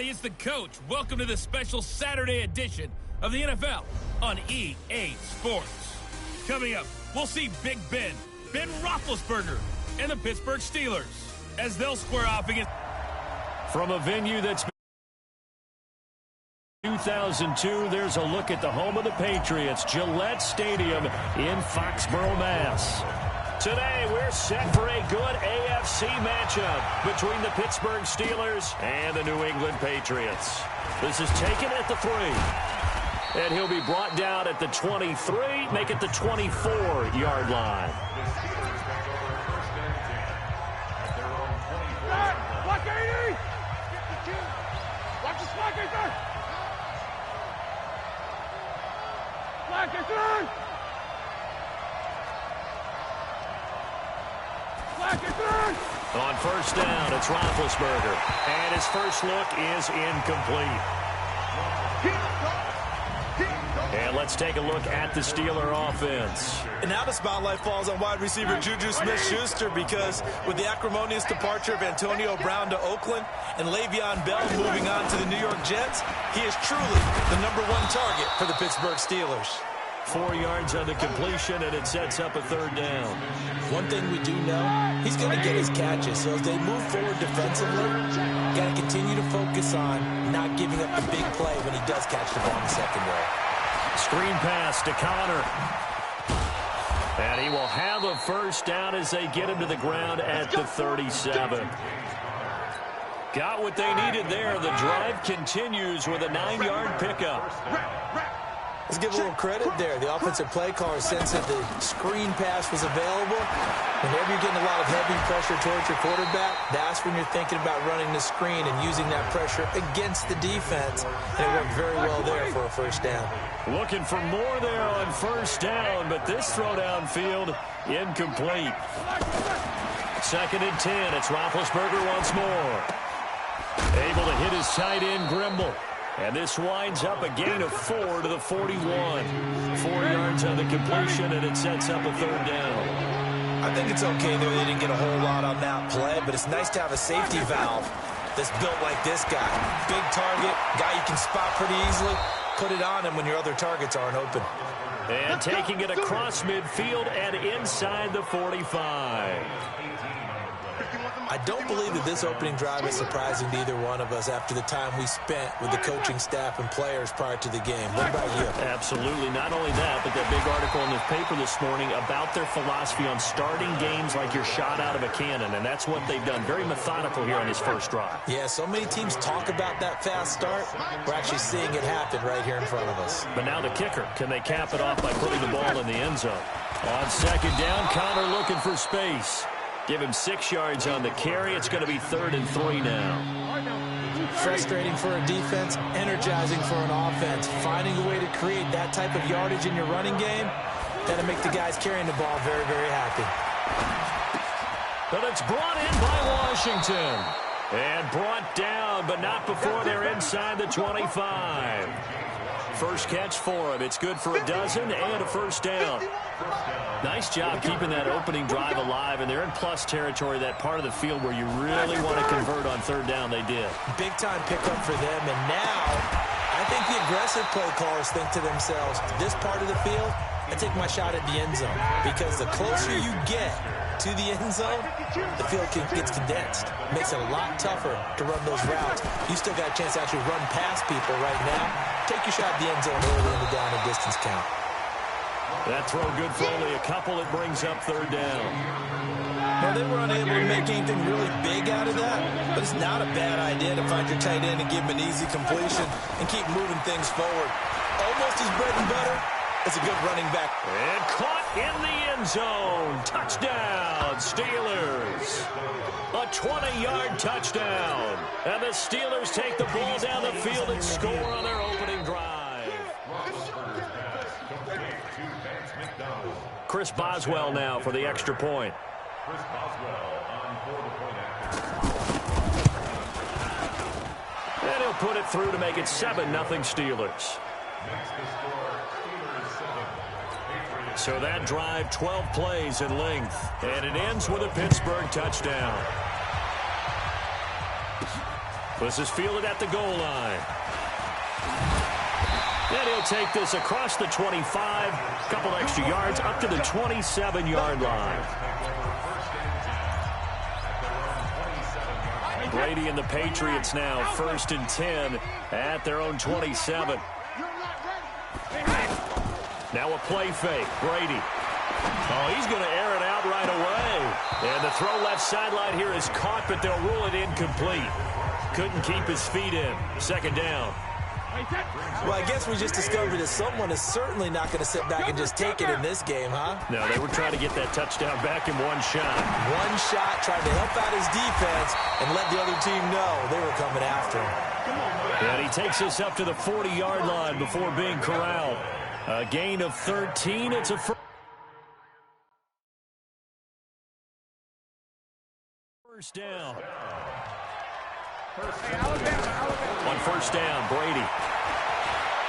It's the coach. Welcome to this special Saturday edition of the NFL on EA Sports. Coming up, we'll see Big Ben Roethlisberger, and the Pittsburgh Steelers as they'll square off against. From a venue that's been 2002, there's a look at the home of the Patriots, Gillette Stadium in Foxborough, Mass. Today, we're set for a good AFC matchup between the Pittsburgh Steelers and the New England Patriots. This is taken at the 3. And he'll be brought down at the 23, make it the 24-yard line. Block 80! Watch the slack, Slack, On first down, it's Roethlisberger. And his first look is incomplete. And let's take a look at the Steeler offense. And now the spotlight falls on wide receiver Juju Smith-Schuster, because with the acrimonious departure of Antonio Brown to Oakland and Le'Veon Bell moving on to the New York Jets, he is truly the #1 target for the Pittsburgh Steelers. 4 yards on the completion, and it sets up a third down. One thing we do know, he's going to get his catches. So as they move forward defensively, got to continue to focus on not giving up the big play when he does catch the ball in the secondary. Screen pass to Connor. And he will have a first down as they get him to the ground at the 37. Got what they needed there. The drive continues with a 9-yard pickup. Let's give a little credit there. The offensive play caller sensed that the screen pass was available. Whenever you're getting a lot of heavy pressure towards your quarterback, that's when you're thinking about running the screen and using that pressure against the defense. And it worked very well there for a first down. Looking for more there on first down, but this throw downfield incomplete. 2nd and 10. It's Roethlisberger once more. Able to hit his tight end, Grimble. And this winds up a gain of 4 to the 41. 4 yards on the completion, and it sets up a third down. I think it's okay that they didn't get a whole lot on that play, but it's nice to have a safety valve that's built like this guy. Big target, guy you can spot pretty easily. Put it on him when your other targets aren't open. And taking it across midfield and inside the 45. I don't believe that this opening drive is surprising to either one of us after the time we spent with the coaching staff and players prior to the game. What about you? Absolutely. Not only that, but that big article in the paper this morning about their philosophy on starting games like you're shot out of a cannon, and that's what they've done. Very methodical here on this first drive. Yeah, so many teams talk about that fast start. We're actually seeing it happen right here in front of us. But now the kicker. Can they cap it off by putting the ball in the end zone? On second down, Connor looking for space. Give him 6 yards on the carry. It's going to be 3rd and 3 now. Frustrating for a defense, energizing for an offense. Finding a way to create that type of yardage in your running game, that'll make the guys carrying the ball very, very happy. But it's brought in by Washington. And brought down, but not before they're inside the 25. First catch for him. It's good for a dozen and a first down. Nice job keeping that opening drive alive, and they're in plus territory, that part of the field where you really want to convert on third down. They did. Big-time pickup for them, and now I think the aggressive play callers think to themselves, this part of the field, I take my shot at the end zone, because the closer you get to the end zone, the field gets condensed. Makes it a lot tougher to run those routes. You still got a chance to actually run past people right now. Take your shot at the end zone early in the down and distance count. That throw good for only a couple. It brings up third down. Well, they were unable to make anything really big out of that, but it's not a bad idea to find your tight end and give him an easy completion and keep moving things forward. Almost his bread and butter. It's a good running back. And caught in the end zone. Touchdown, Steelers. A 20-yard touchdown. And the Steelers take the ball down the field and score on their opening drive. Chris Boswell now for the extra point. Chris Boswell on for the point. And he'll put it through to make it 7-0 Steelers. Next to score, Steelers 7. So that drive, 12 plays in length. And it ends with a Pittsburgh touchdown. This is fielded at the goal line. And he'll take this across the 25, a couple extra yards, up to the 27-yard line. Brady and the Patriots now, 1st and 10 at their own 27. Now a play fake. Brady. Oh, he's going to air it out right away. And the throw left sideline here is caught, but they'll rule it incomplete. Couldn't keep his feet in. 2nd down. Well, I guess we just discovered that someone is certainly not going to sit back and just take it in this game, huh? No, they were trying to get that touchdown back in one shot. One shot, trying to help out his defense and let the other team know they were coming after him. And he takes us up to the 40-yard line before being corralled. A gain of 13. It's a first down. On 1st down, Brady.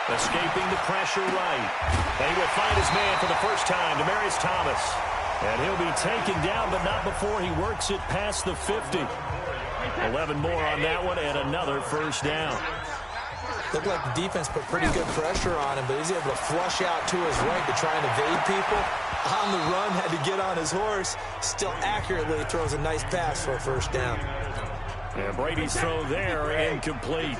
Escaping the pressure right. And he will find his man for the first time, Demaryius Thomas. And he'll be taken down, but not before he works it past the 50. 11 more on that one, and another first down. Looked like the defense put pretty good pressure on him, but he's able to flush out to his right to try and evade people. On the run, had to get on his horse. Still accurately throws a nice pass for a first down. And Brady's throw there, incomplete.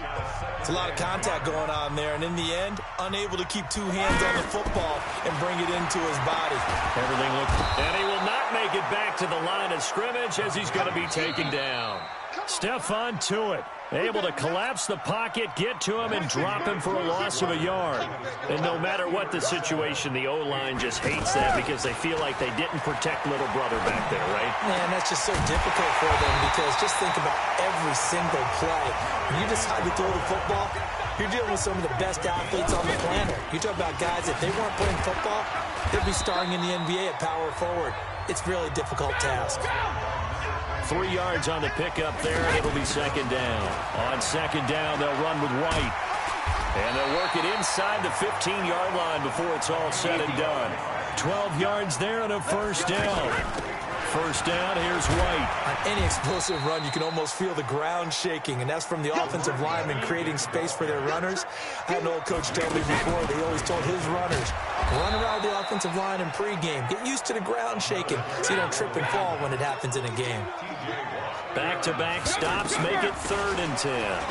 It's a lot of contact going on there, and in the end, unable to keep two hands on the football and bring it into his body. Everything looked... And he will not make it back to the line of scrimmage as he's going to be taken down. Stephon Tuitt able to collapse the pocket, get to him, and drop him for a loss of a yard. And no matter what the situation, the O-line just hates that because they feel like they didn't protect little brother back there, right? Man, that's just so difficult for them because just think about every single play. When you decide to throw the football, you're dealing with some of the best athletes on the planet. You talk about guys, if they weren't playing football, they'd be starring in the NBA at power forward. It's a really difficult task. 3 yards on the pickup there, and it'll be 2nd down. On 2nd down, they'll run with White. And they'll work it inside the 15-yard line before it's all said and done. 12 yards there and a first down. First down, here's White. On any explosive run, you can almost feel the ground shaking, and that's from the offensive linemen creating space for their runners. I had an old coach tell me before, they always told his runners, run around the offensive line in pregame. Get used to the ground shaking so you don't trip and fall when it happens in a game. Back-to-back stops make it 3rd and 10.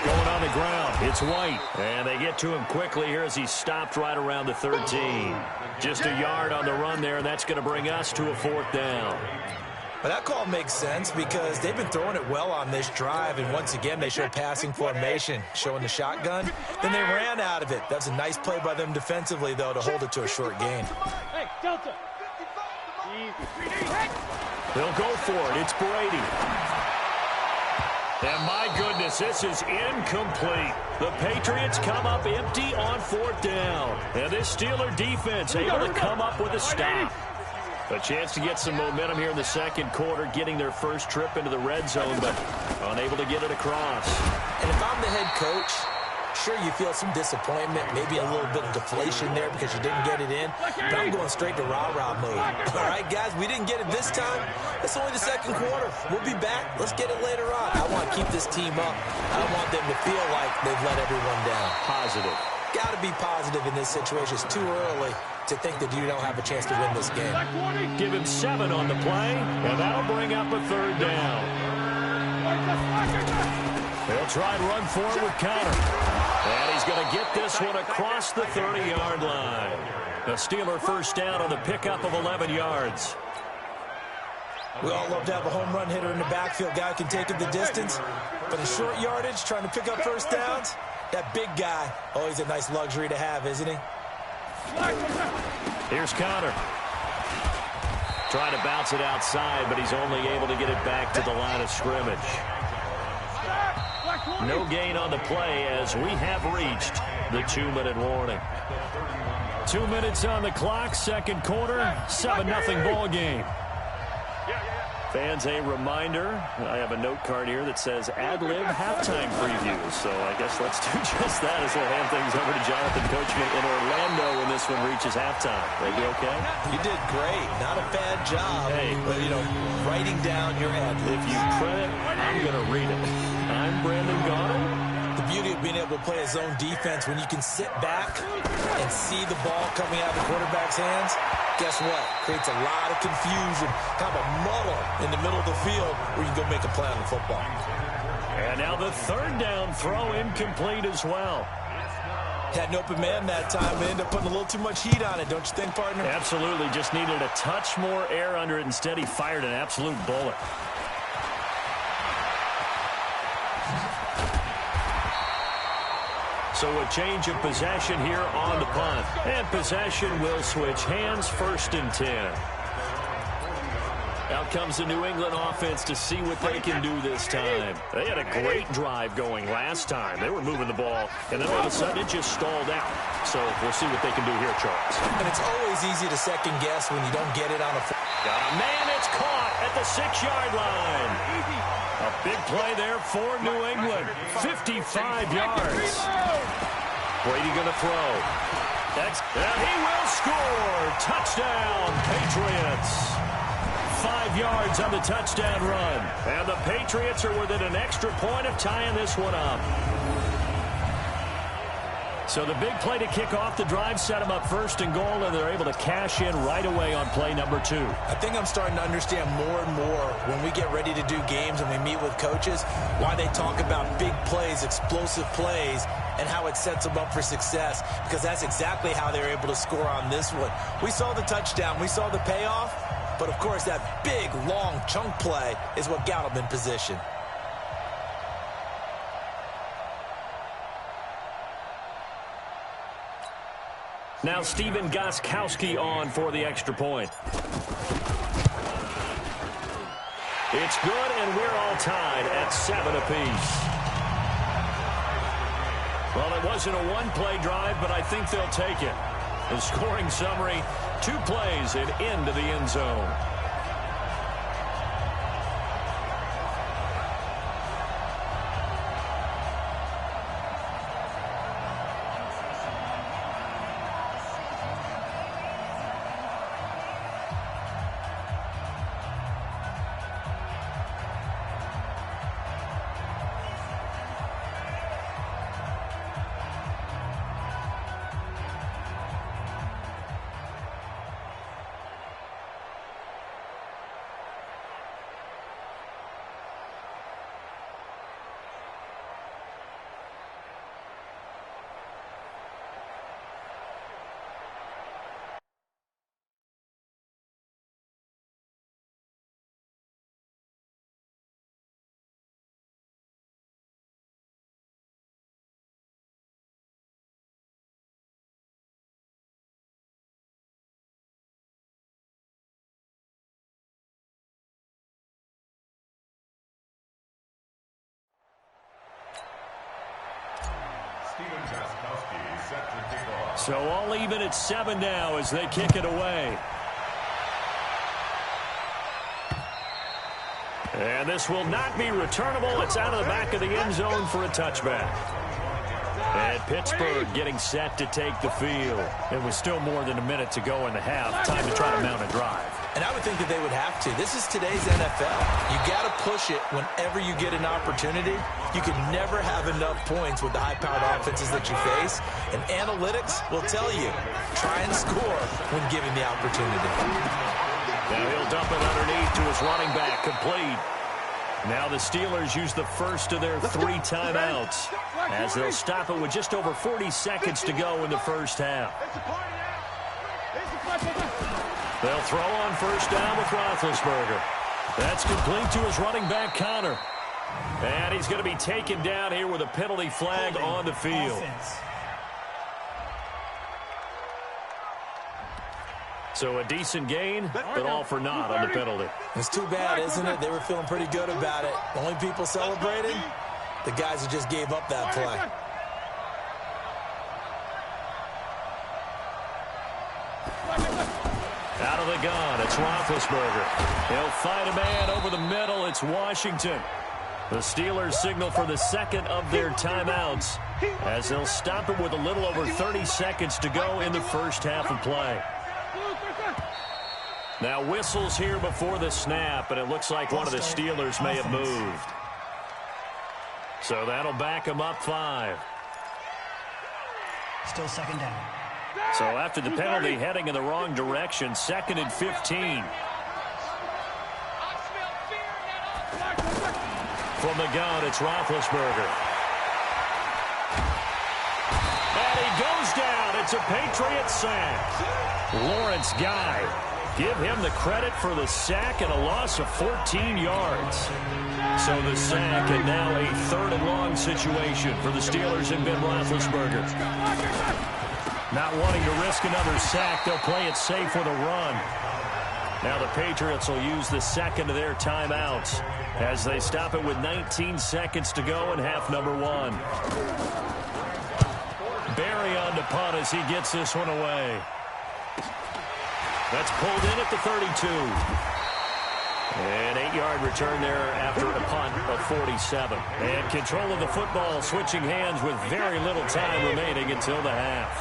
Going on the ground, it's White. And they get to him quickly here as he stopped right around the 13. Just a yard on the run there, and that's going to bring us to a 4th down. But that call makes sense because they've been throwing it well on this drive, and once again they show passing formation, showing the shotgun. Then they ran out of it. That's a nice play by them defensively, though, to hold it to a short gain. Hey, Delta. They'll go for it. It's Brady. And my goodness, this is incomplete. The Patriots come up empty on 4th down. And this Steeler defense able to come up with a stop. A chance to get some momentum here in the 2nd quarter, getting their first trip into the red zone, but unable to get it across. And if I'm the head coach, sure, you feel some disappointment, maybe a little bit of deflation there because you didn't get it in, but I'm going straight to rah-rah mode. All right, guys, we didn't get it this time. It's only the 2nd quarter. We'll be back. Let's get it later on. I want to keep this team up. I don't want them to feel like they've let everyone down. Positive. Got to be positive in this situation. It's too early to think that you don't have a chance to win this game. Give him 7 on the play, and that'll bring up a 3rd down. They'll try and run forward with Connor. And he's going to get this one across the 30-yard line. The Steeler first down on the pickup of 11 yards. We all love to have a home run hitter in the backfield. Guy can take it the distance. But in short yardage, trying to pick up first downs, that big guy, always a nice luxury to have, isn't he? Here's Connor. Trying to bounce it outside, but he's only able to get it back to the line of scrimmage. No gain on the play as we have reached the 2-minute warning. 2 minutes on the clock, 2nd quarter, 7-0 ball game. Fans, a reminder, I have a note card here that says ad-lib halftime previews. So I guess let's do just that as we'll hand things over to Jonathan Coachman in Orlando when this one reaches halftime. They be okay? You did great. Not a bad job. Hey, but, writing down your ad-libs. If you print it, I'm going to read it. I'm time, Brandon Gaudin? The beauty of being able to play a zone defense when you can sit back and see the ball coming out of the quarterback's hands, guess what? Creates a lot of confusion, kind of a muddle in the middle of the field where you can go make a play on the football. And now the third down throw incomplete as well. Had an open man that time. They ended up putting a little too much heat on it, don't you think, partner? Absolutely. Just needed a touch more air under it. Instead, he fired an absolute bullet. So a change of possession here on the punt. And possession will switch hands, 1st and 10. Out comes the New England offense to see what they can do this time. They had a great drive going last time. They were moving the ball, and then all of a sudden it just stalled out. So we'll see what they can do here, Charles. And it's always easy to second guess when you don't get it on a... Got a man, it's caught at the 6-yard line. A big play there for New England. 55 yards. Brady going to throw. And he will score. Touchdown, Patriots. 5 yards on the touchdown run. And the Patriots are within an extra point of tying this one up. So the big play to kick off the drive set them up 1st and goal, and they're able to cash in right away on play number 2. I think I'm starting to understand more and more when we get ready to do games and we meet with coaches why they talk about big plays, explosive plays, and how it sets them up for success, because that's exactly how they were able to score on this one. We saw the touchdown. We saw the payoff. But, of course, that big, long chunk play is what got them in position. Now Stephen Gostkowski on for the extra point. It's good, and we're all tied at 7 apiece. Well, it wasn't a one-play drive, but I think they'll take it. The scoring summary, 2 plays and into the end zone. So all even at 7 now as they kick it away. And this will not be returnable. It's out of the back of the end zone for a touchback. And Pittsburgh getting set to take the field. It was still more than a minute to go in the half. Time to try to mount a drive. And I would think that they would have to. This is today's NFL. You got to push it whenever you get an opportunity. You can never have enough points with the high-powered offenses that you face. And analytics will tell you, try and score when given the opportunity. Now he'll dump it underneath to his running back, complete. Now the Steelers use the first of their 3 timeouts as they'll stop it with just over 40 seconds to go in the first half. They'll throw on first down with Roethlisberger. That's complete to his running back, Connor. And he's going to be taken down here with a penalty flag on the field. So a decent gain, but all for naught on the penalty. It's too bad, isn't it? They were feeling pretty good about it. The only people celebrating, the guys who just gave up that play. Out of the gun, it's Roethlisberger. He'll find a man over the middle. It's Washington. The Steelers signal for the second of their timeouts as they'll stop it with a little over 30 seconds to go in the first half of play. Now whistles here before the snap, and it looks like one of the Steelers may have moved. So that'll back him up 5. Still second down. So after the penalty, heading in the wrong direction, 2nd and 15. From the gun, it's Roethlisberger. And he goes down. It's a Patriot sack. Lawrence Guy. Give him the credit for the sack and a loss of 14 yards. So the sack and now a 3rd and long situation for the Steelers and Ben Roethlisberger. Not wanting to risk another sack, they'll play it safe with a run. Now the Patriots will use the second of their timeouts as they stop it with 19 seconds to go in half number 1. Barry on to punt as he gets this one away. That's pulled in at the 32. An 8-yard return there after a punt of 47. And control of the football switching hands with very little time remaining until the half.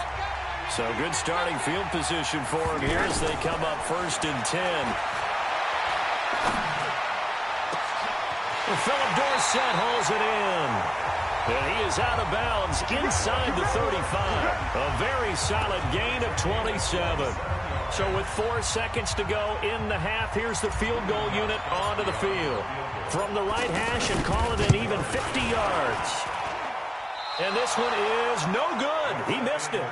So good starting field position for him here as they come up 1st and 10. Well, Philip Dorsett hauls it in. And he is out of bounds inside the 35. A very solid gain of 27. So with 4 seconds to go in the half, here's the field goal unit onto the field. From the right hash and call it an even 50 yards. And this one is no good. He missed it.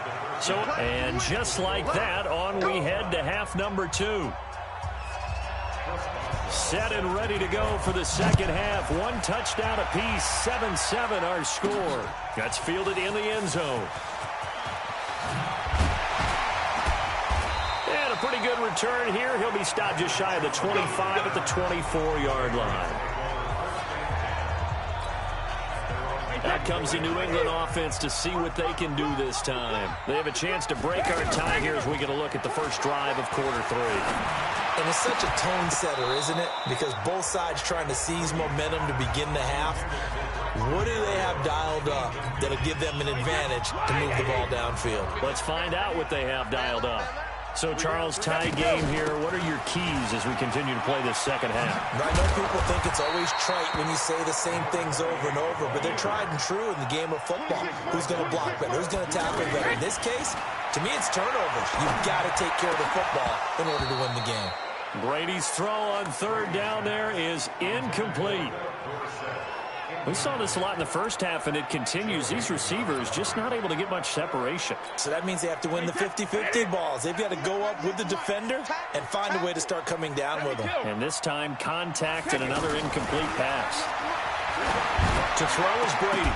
And just like that, on we head to half number 2. Set and ready to go for the second half. 1 touchdown apiece, 7-7 our score. That's fielded in the end zone. And a pretty good return here. He'll be stopped just shy of the 25 at the 24-yard line. Out comes the New England offense to see what they can do this time. They have a chance to break our tie here as we get a look at the first drive of quarter 3. And it's such a tone setter, isn't it? Because both sides trying to seize momentum to begin the half. What do they have dialed up that'll give them an advantage to move the ball downfield? Let's find out what they have dialed up. So, Charles, tie game here. What are your keys as we continue to play this second half? I know people think it's always trite when you say the same things over and over, but they're tried and true in the game of football. Who's going to block better? Who's going to tackle better? In this case, to me, it's turnovers. You've got to take care of the football in order to win the game. Brady's throw on 3rd down there is incomplete. We saw this a lot in the first half, and it continues. These receivers just not able to get much separation. So that means they have to win the 50-50 balls. They've got to go up with the defender and find a way to start coming down with them. And this time, contact and another incomplete pass. To throw is Brady.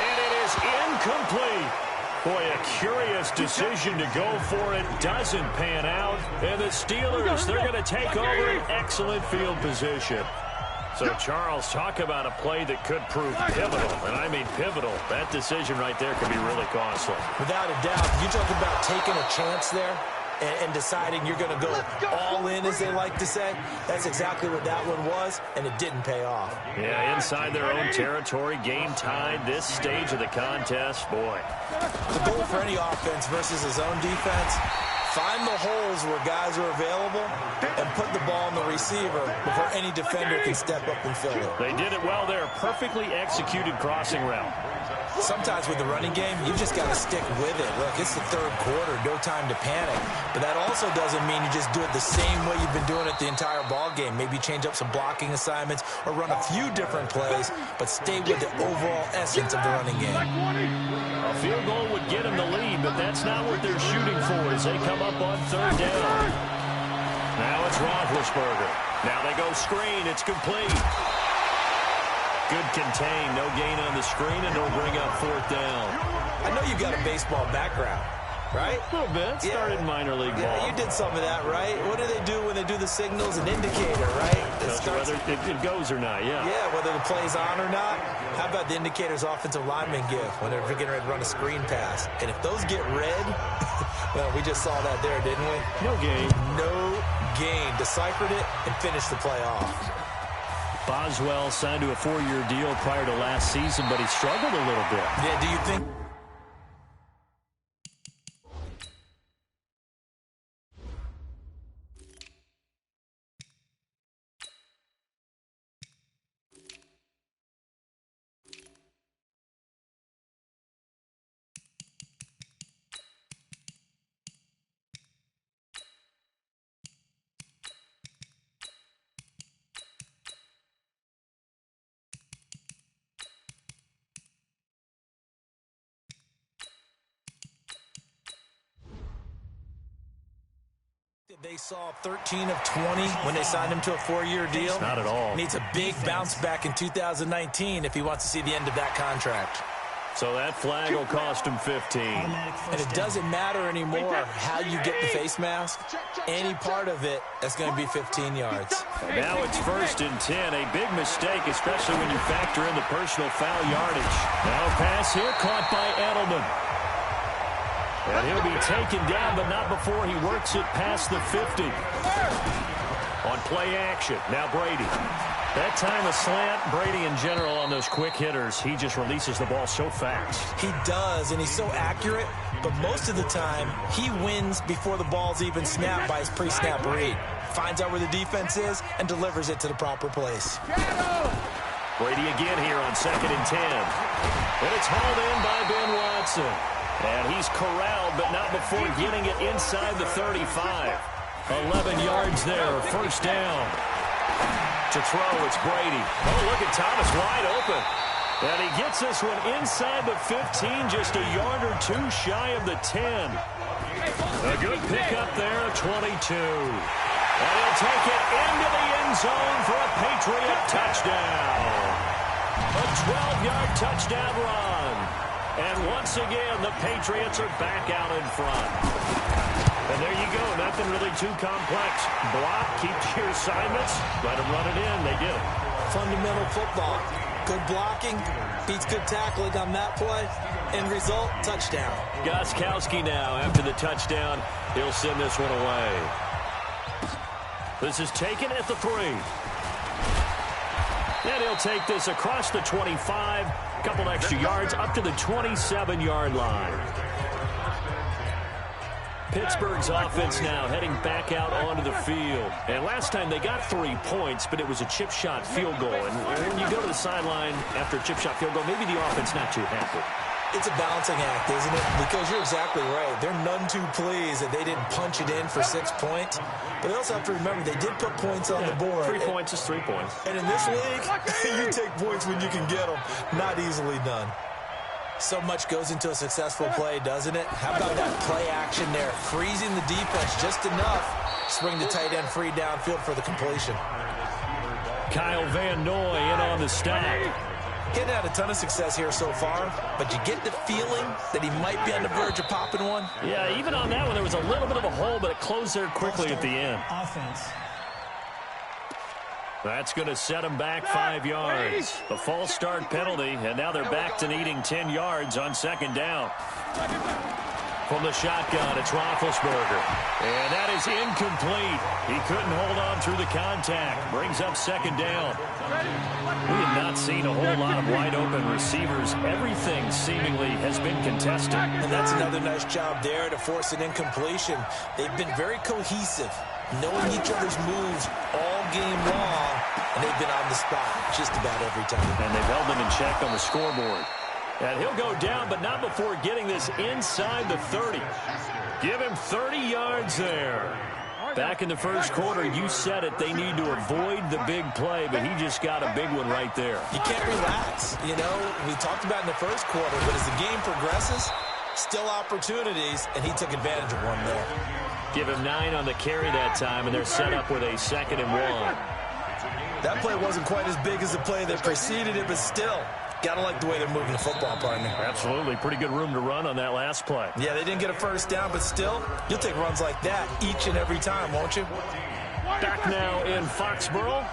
And it is incomplete. Boy, a curious decision to go for it. Doesn't pan out. And the Steelers, they're going to take over an excellent field position. So, Charles, talk about a play that could prove pivotal, and I mean pivotal. That decision right there could be really costly. Without a doubt, you talk about taking a chance there and deciding you're going to go all in, as they like to say. That's exactly what that one was, and it didn't pay off. Yeah, inside their own territory, game tied, this stage of the contest, boy. The goal for any offense versus a zone defense, find the holes where guys are available and put the ball in the receiver before any defender can step up and fill it. They did it well there. Perfectly executed crossing route. Sometimes with the running game, you just got to stick with it. Look, it's the 3rd quarter, no time to panic. But that also doesn't mean you just do it the same way you've been doing it the entire ball game. Maybe change up some blocking assignments or run a few different plays, but stay with the overall essence of the running game. A field goal would get them the lead, but that's not what they're shooting for as they come up on 3rd down. Now it's Roethlisberger. Now they go screen. It's complete. Good contain. No gain on the screen, and it'll bring up 4th down. I know you've got a baseball background, right? A little bit. Started in minor league ball. Yeah, you did some of that, right? What do they do when they do the signals? An indicator, right? Whether it goes or not, yeah. Yeah, whether the play's on or not. How about the indicators offensive linemen give when they're getting ready to run a screen pass? And if those get red, well, we just saw that there, didn't we? No gain. No gain. Deciphered it and finished the play off. Boswell signed to a 4-year deal prior to last season, but he struggled a little bit. Yeah, do you think... They saw 13 of 20 when they signed him to a 4-year deal. Not at all. Needs a big bounce back in 2019 if he wants to see the end of that contract. So that flag will cost him 15. And it doesn't matter anymore how you get the face mask. Any part of it, that's going to be 15 yards. And now it's 1st and 10. A big mistake, especially when you factor in the personal foul yardage. Now pass here, caught by Edelman. And he'll be taken down, but not before he works it past the 50. On play action, now Brady. That time a slant. Brady in general on those quick hitters, he just releases the ball so fast. He does, and he's so accurate, but most of the time he wins before the ball's even snapped by his pre-snap read. Finds out where the defense is and delivers it to the proper place. Brady again here on 2nd and 10. And it's hauled in by Ben Watson. And he's corralled, but not before getting it inside the 35. 11 yards there, 1st down. To throw, it's Brady. Oh, look at Thomas wide open. And he gets this one inside the 15, just a yard or two shy of the 10. A good pickup there, 22. And he'll take it into the end zone for a Patriot touchdown. A 12-yard touchdown run. And once again, the Patriots are back out in front. And there you go. Nothing really too complex. Block, keep your assignments, let them run it in. They did it. Fundamental football. Good blocking, beats good tackling on that play. End result, touchdown. Gostkowski now after the touchdown. He'll send this one away. This is taken at the 3. And he'll take this across the 25. A couple extra yards up to the 27-yard line. Pittsburgh's offense now heading back out onto the field. And last time they got 3 points, but it was a chip shot field goal. And when you go to the sideline after a chip shot field goal, maybe the offense not too happy. It's a balancing act, isn't it? Because you're exactly right. They're none too pleased that they didn't punch it in for 6 points. But they also have to remember they did put points on the board. 3 points is 3 points. And in this league, you take points when you can get them. Not easily done. So much goes into a successful play, doesn't it? How about that play action there? Freezing the defense just enough. Swing the tight end free downfield for the completion. Kyle Van Noy in on the stop. He hadn't had a ton of success here so far, but you get the feeling that he might be on the verge of popping one. Yeah, even on that one, there was a little bit of a hole, but it closed there quickly at the end. Offense. That's going to set them back 5 yards. A false start penalty, and now they're back to needing 10 yards on 2nd down. From the shotgun, it's Roethlisberger. And that is incomplete. He couldn't hold on through the contact. Brings up 2nd down. We have not seen a whole lot of wide-open receivers. Everything seemingly has been contested. And that's another nice job there to force an incompletion. They've been very cohesive, knowing each other's moves all game long, and they've been on the spot just about every time. And they've held them in check on the scoreboard. And he'll go down, but not before getting this inside the 30. Give him 30 yards there. Back in the first quarter, you said it, they need to avoid the big play, but he just got a big one right there. You can't relax. You know, we talked about in the first quarter, but as the game progresses, still opportunities, and he took advantage of one there. Give him 9 on the carry that time, and they're set up with a 2nd and 1. That play wasn't quite as big as the play that preceded it, but still, gotta like the way they're moving the football, partner. Absolutely. Pretty good room to run on that last play. Yeah, they didn't get a first down, but still, you'll take runs like that each and every time, won't you? Back now in Foxborough.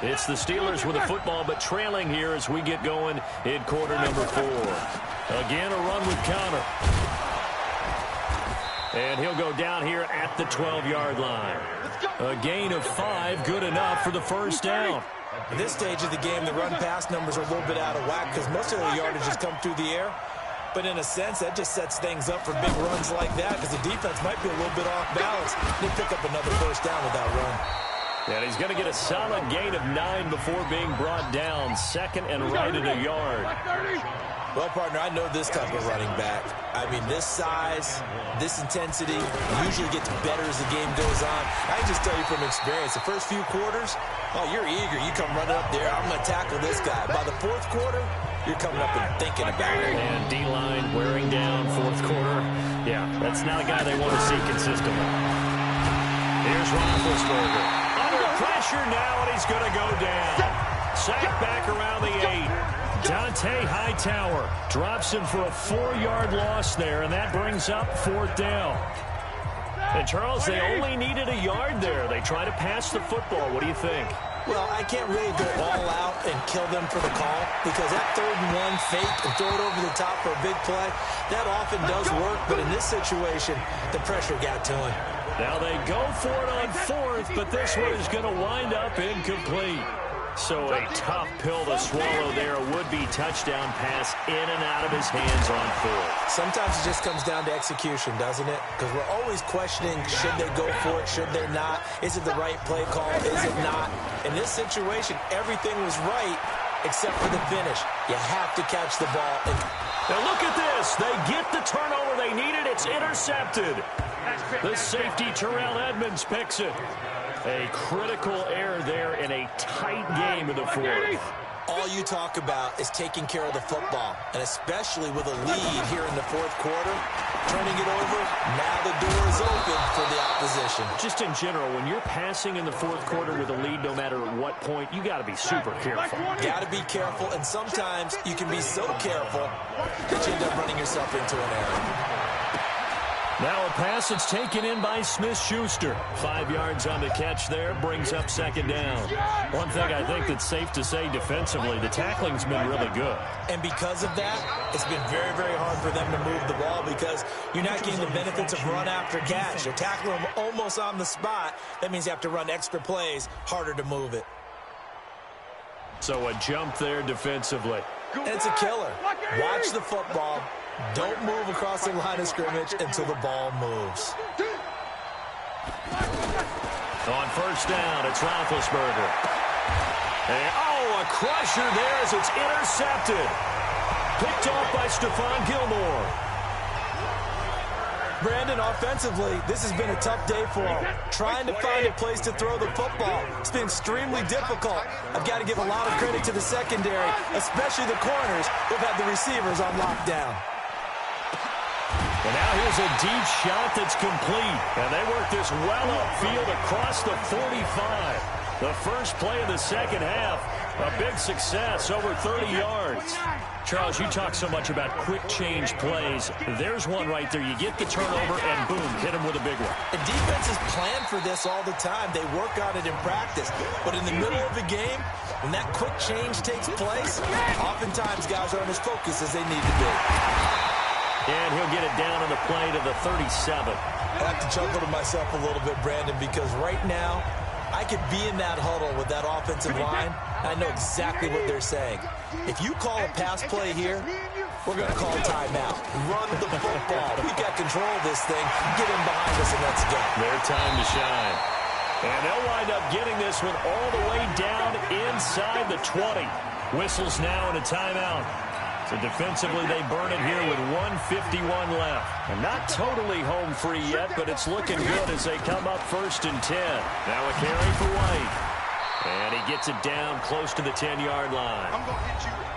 It's the Steelers with a football, but trailing here as we get going in quarter number 4. Again, a run with Connor. And he'll go down here at the 12-yard line. A gain of 5, good enough for the first down. At this stage of the game, the run-pass numbers are a little bit out of whack because most of the yardage has come through the air. But in a sense, that just sets things up for big runs like that because the defense might be a little bit off balance. They pick up another first down with that run. And he's going to get a solid gain of 9 before being brought down. 2nd and right at a yard. Well, partner, I know this type of running back. I mean, this size, this intensity usually gets better as the game goes on. I can just tell you from experience, the first few quarters, oh, you're eager. You come running up there, I'm going to tackle this guy. By the 4th quarter, you're coming up and thinking about it. And D-line wearing down 4th quarter. Yeah, that's not a guy they want to see consistently. Here's Roethlisberger. Under pressure now, and he's going to go down. Sacked back around the 8. Dante Hightower drops him for a 4-yard loss there, and that brings up 4th down. And, Charles, they only needed a yard there. They try to pass the football. What do you think? Well, I can't really go all out and kill them for the call because that 3rd and 1 fake and throw it over the top for a big play, that often does work. But in this situation, the pressure got to him. Now they go for it on 4th, but this one is going to wind up incomplete. So a tough pill to swallow there. A would-be touchdown pass in and out of his hands on 4th. Sometimes it just comes down to execution, doesn't it? Because we're always questioning, should they go for it, should they not? Is it the right play call, is it not? In this situation, everything was right except for the finish. You have to catch the ball. Now look at this. They get the turnover they needed. It's intercepted. The safety, Terrell Edmonds, picks it. A critical error there in a tight game in the 4th. All you talk about is taking care of the football, and especially with a lead here in the 4th quarter, turning it over, now the door is open for the opposition. Just in general, when you're passing in the 4th quarter with a lead, no matter at what point, you got to be super careful. Got to be careful, and sometimes you can be so careful that you end up running yourself into an error. Now a pass that's taken in by Smith-Schuster. 5 yards on the catch there, brings up 2nd down. One thing I think that's safe to say defensively, the tackling's been really good. And because of that, it's been very, very hard for them to move the ball because you're not getting the benefits of run after catch. You're tackling them almost on the spot. That means you have to run extra plays, harder to move it. So a jump there defensively. And it's a killer. Watch the football. Don't move across the line of scrimmage until the ball moves. On 1st down, it's Roethlisberger. And, a crusher there as it's intercepted. Picked off by Stephon Gilmore. Brandon, offensively, this has been a tough day for him. Trying to find a place to throw the football. It's been extremely difficult. I've got to give a lot of credit to the secondary, especially the corners who've had the receivers on lockdown. And now here's a deep shot that's complete. And they work this well upfield across the 45. The first play of the 2nd half, a big success, over 30 yards. Charles, you talk so much about quick change plays. There's one right there. You get the turnover and boom, hit him with a big one. And defenses plan for this all the time. They work on it in practice. But in the middle of the game, when that quick change takes place, oftentimes guys aren't as focused as they need to be. And he'll get it down on the play to the 37. I have to chuckle to myself a little bit, Brandon, because right now I could be in that huddle with that offensive line. I know exactly what they're saying. If you call a pass play here, we're going to call timeout. Run the football. We've got control of this thing. Get in behind us and let's go. Their time to shine. And they'll wind up getting this one all the way down inside the 20. Whistles now and a timeout. So defensively, they burn it here with 1:51 left. And not totally home free yet, but it's looking good as they come up 1st and 10. Now a carry for White. And he gets it down close to the 10-yard line.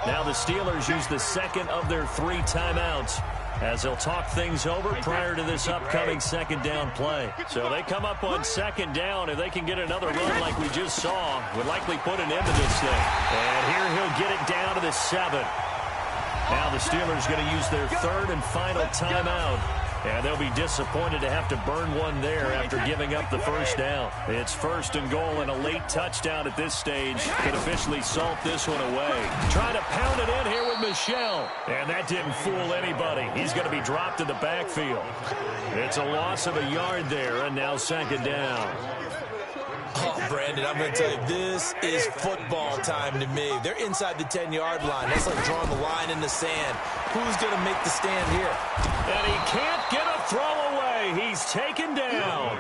Now the Steelers use the 2nd of their 3 timeouts as they'll talk things over prior to this upcoming 2nd down play. So they come up on 2nd down. If they can get another run like we just saw, would likely put an end to this thing. And here he'll get it down to the 7. Now the Steelers going to use their 3rd and final timeout. And they'll be disappointed to have to burn one there after giving up the 1st down. It's 1st and goal, and a late touchdown at this stage could officially salt this one away. Trying to pound it in here with Michel. And that didn't fool anybody. He's going to be dropped in the backfield. It's a loss of a yard there, and now 2nd down. Oh, Brandon, I'm going to tell you, this is football time to me. They're inside the 10-yard line. That's like drawing the line in the sand. Who's going to make the stand here? And he can't get a throw away. He's taken down.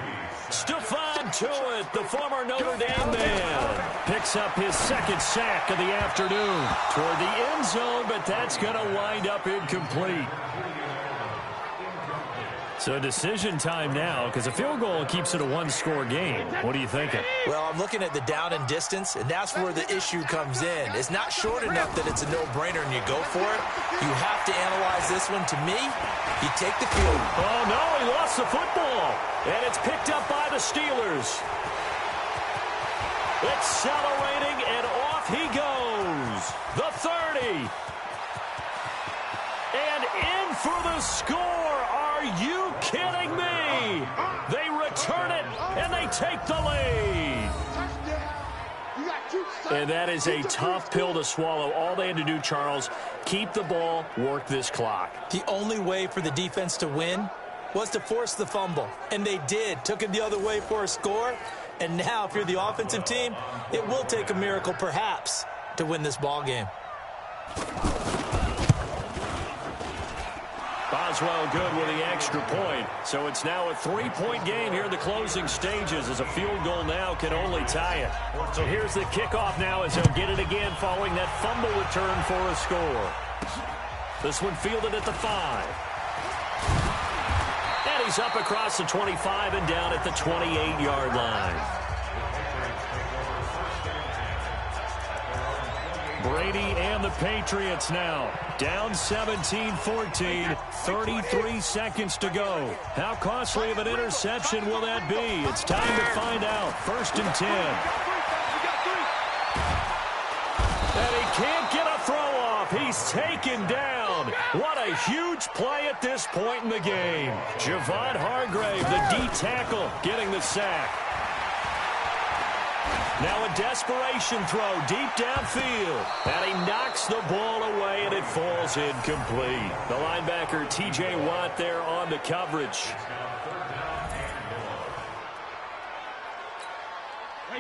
Stephon Tuitt, the former Notre Dame man, picks up his 2nd sack of the afternoon toward the end zone, but that's going to wind up incomplete. So decision time now, because a field goal keeps it a one-score game. What are you thinking? Well, I'm looking at the down and distance, and that's where the issue comes in. It's not short enough that it's a no-brainer and you go for it. You have to analyze this one. To me, you take the field. Oh, no, he lost the football. And it's picked up by the Steelers. Accelerating, and off he goes. The 30. And in for the score. Are you kidding me? They return it, and they take the lead. And that is a tough pill to swallow. All they had to do, Charles, keep the ball, work this clock. The only way for the defense to win was to force the fumble. And they did. Took it the other way for a score. And now, if you're the offensive team, it will take a miracle, perhaps, to win this ball game. Boswell good with the extra point. So it's now a 3-point game here in the closing stages, as a field goal now can only tie it. So here's the kickoff now as they'll get it again following that fumble return for a score. This one fielded at the 5. And he's up across the 25 and down at the 28-yard line. Brady and the Patriots now down 17-14, 33 seconds to go. How costly of an interception will that be? It's time to find out. 1st and 10. And he can't get a throw off. He's taken down. What a huge play at this point in the game. Javon Hargrave, the D tackle, getting the sack. Now a desperation throw deep downfield. And he knocks the ball away, and it falls incomplete. The linebacker, T.J. Watt, there on the coverage.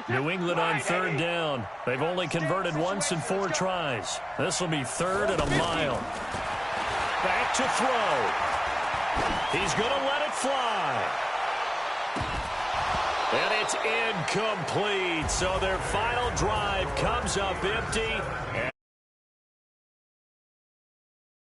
New England on 3rd down. They've only converted once in 4 tries. This will be 3rd and a mile. Back to throw. He's going to let it fly. And it's incomplete. So their final drive comes up empty.